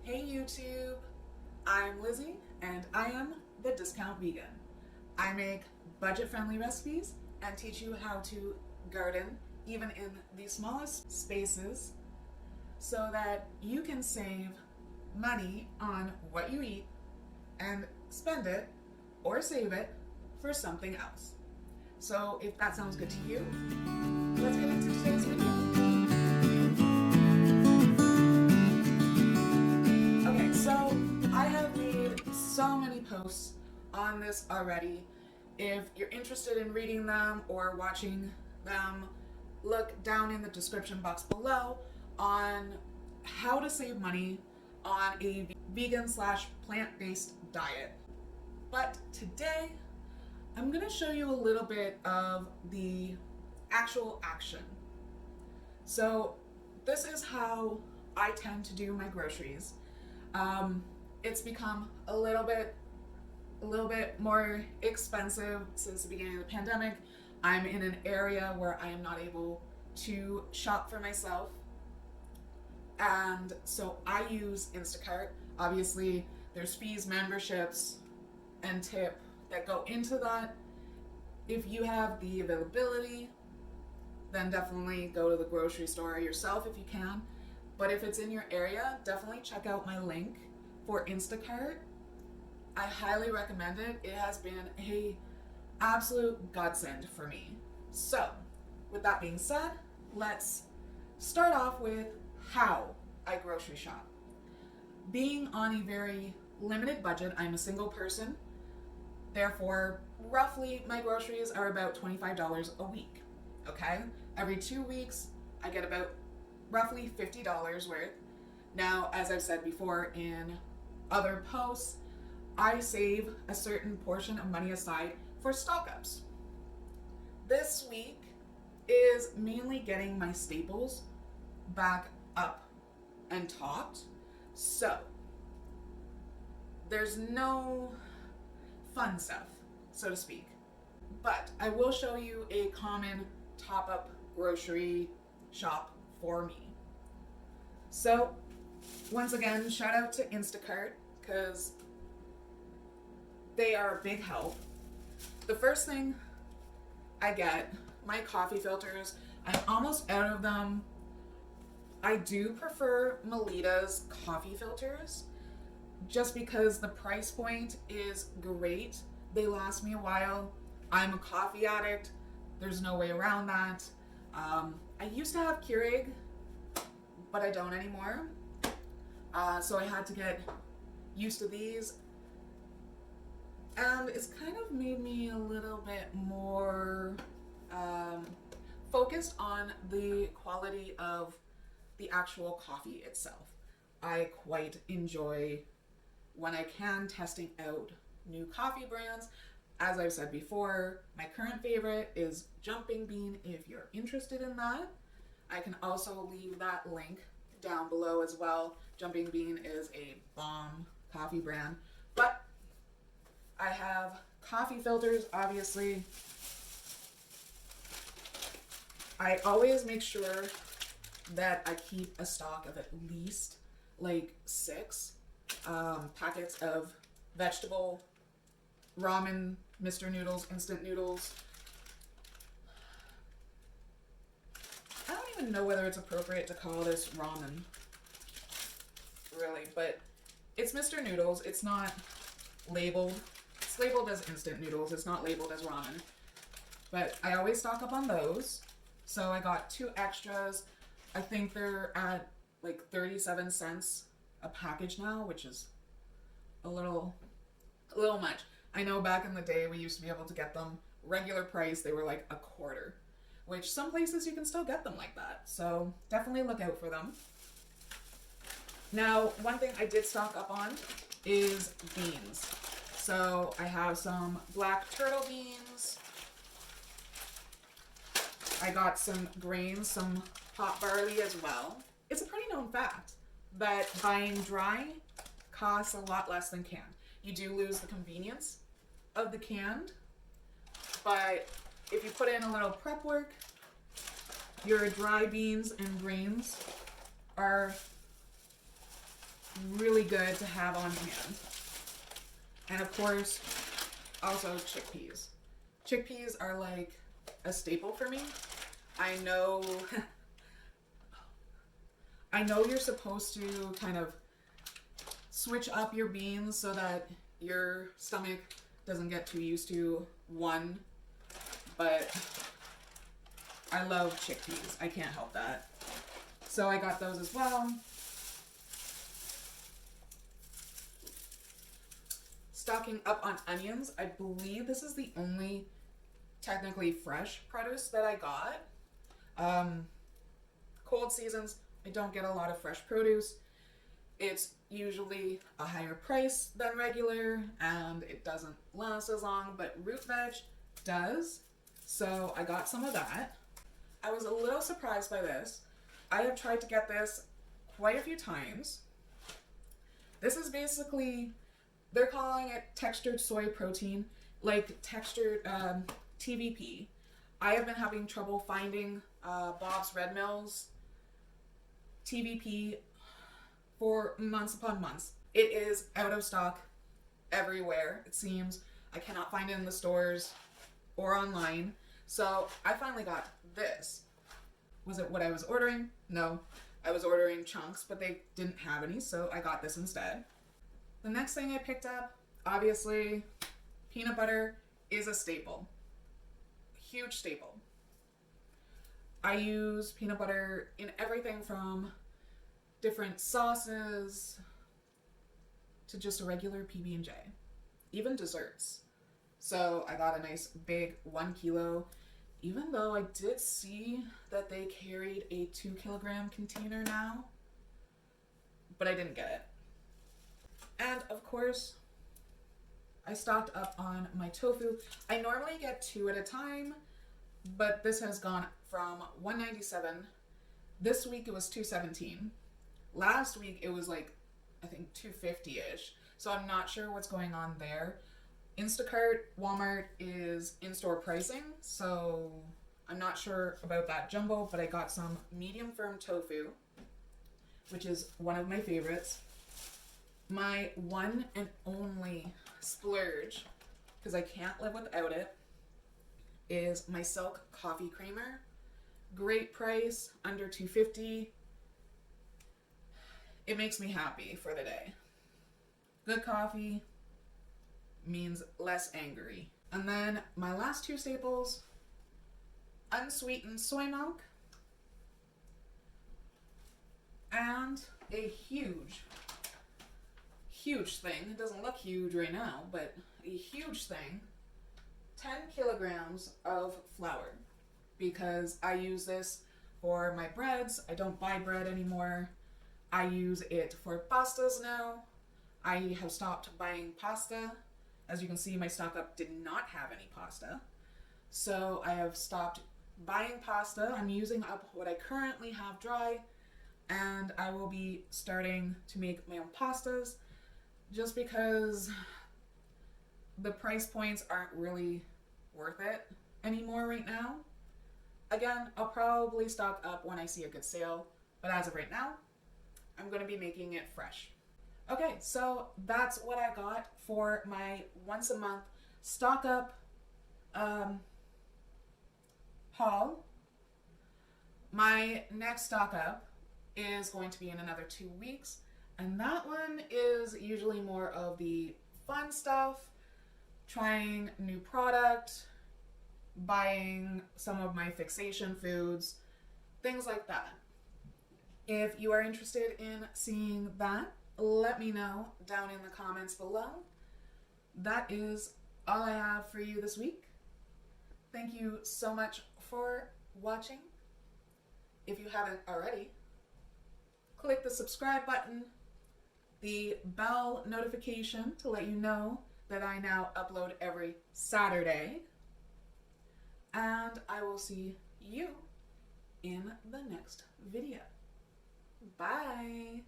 Hey YouTube, I'm Lizzie and I am the Discount Vegan. I make budget-friendly recipes and teach you how to garden even in the smallest spaces so that you can save money on what you eat and spend it or save it for something else. So if that sounds good to you, let's get into today's video. Okay, so I have made so many posts on this already. If you're interested in reading them or watching them, look down in the description box below on how to save money on a vegan/plant-based diet. But today, I'm going to show you a little bit of the actual action. So this is how I tend to do my groceries. It's become a little bit more expensive since the beginning of the pandemic. I'm in an area where I am not able to shop for myself, and so I use Instacart. Obviously, there's fees, memberships, and tip that go into that. If you have the availability, then definitely go to the grocery store yourself if you can. But if it's in your area, definitely check out my link for Instacart. I highly recommend it. It has been an absolute godsend for me. So, with that being said, let's start off with how I grocery shop. Being on a very limited budget, I'm a single person. Therefore, roughly my groceries are about $25 a week. Okay? Every 2 weeks, I get about roughly $50 worth. Now, as I've said before in other posts, I save a certain portion of money aside for stock ups. This week is mainly getting my staples back up and topped. So, there's no fun stuff, so to speak. But I will show you a common top-up grocery shop for me. So, once again, shout out to Instacart because they are a big help. The first thing I get, my coffee filters. I'm almost out of them. I do prefer Melita's coffee filters just because the price point is great. They last me a while. I'm a coffee addict. There's no way around that. I used to have Keurig, but I don't anymore. So I had to get used to these. And it's kind of made me a little bit more focused on the quality of the actual coffee itself. I quite enjoy, when I can, testing out new coffee brands. As I've said before, my current favorite is Jumping Bean. If you're interested in that, I can also leave that link down below as well. Jumping Bean is a bomb coffee brand. But I have coffee filters, obviously. I always make sure that I keep a stock of at least like 6 packets of vegetable ramen, Mr. Noodles, instant noodles. I don't even know whether it's appropriate to call this ramen, really, but it's Mr. Noodles. It's not labeled. It's labeled as instant noodles. It's not labeled as ramen. But I always stock up on those. So I got 2 extras. I think they're at like 37 cents a package now, which is a little much. I know back in the day we used to be able to get them regular price. They were like $0.25, which some places you can still get them like that. So definitely look out for them. Now, one thing I did stock up on is beans. So I have some black turtle beans. I got some grains, some pot barley as well. It's a pretty known fact that buying dry costs a lot less than canned. You do lose the convenience of the canned, but if you put in a little prep work, your dry beans and grains are really really good to have on hand. And of course, also chickpeas. Chickpeas are like a staple for me. I know you're supposed to kind of switch up your beans so that your stomach doesn't get too used to one, but I love chickpeas. I can't help that. So I got those as well. Stocking up on onions. I believe this is the only technically fresh produce that I got. Cold seasons, I don't get a lot of fresh produce. It's usually a higher price than regular and it doesn't last as long, but root veg does. So I got some of that. I was a little surprised by this. I have tried to get this quite a few times. This is basically, they're calling it textured soy protein, like textured TVP. I have been having trouble finding Bob's Red Mill's TVP for months upon months. It is out of stock everywhere, it seems. I cannot find it in the stores or online. So I finally got this. Was it what I was ordering? No. I was ordering chunks, but they didn't have any, so I got this instead. The next thing I picked up, obviously, peanut butter is a staple. Huge staple. I use peanut butter in everything from different sauces to just a regular PB&J, even desserts. So I got a nice big 1 kilo, even though I did see that they carried a 2 kilogram container now, but I didn't get it. And of course, I stocked up on my tofu. I normally get 2 at a time, but this has gone from $1.97. This week it was $2.17. Last week it was like, I think $2.50-ish. So I'm not sure what's going on there. Instacart, Walmart is in-store pricing, so I'm not sure about that jumbo, but I got some medium firm tofu, which is one of my favorites. My one and only splurge, because I can't live without it, is my Silk coffee creamer. Great price, under $2.50. It makes me happy for the day. Good coffee means less angry. And then my last 2 staples, unsweetened soy milk and a huge thing. It doesn't look huge right now, but a huge thing, 10 kilograms of flour, because I use this for my breads. I don't buy bread anymore. I use it for pastas now. I have stopped buying pasta. As you can see, my stock up did not have any pasta. So I have stopped buying pasta. I'm using up what I currently have dry, and I will be starting to make my own pastas just because the price points aren't really worth it anymore right now. Again, I'll probably stock up when I see a good sale, but as of right now, I'm going to be making it fresh. Okay, so that's what I got for my once a month stock up haul. My next stock up is going to be in another 2 weeks, and that one is usually more of the fun stuff, trying new product, buying some of my fixation foods, things like that. If you are interested in seeing that, let me know down in the comments below. That is all I have for you this week. Thank you so much for watching. If you haven't already, click the subscribe button, the bell notification to let you know that I now upload every Saturday, and I will see you in the next video. Bye!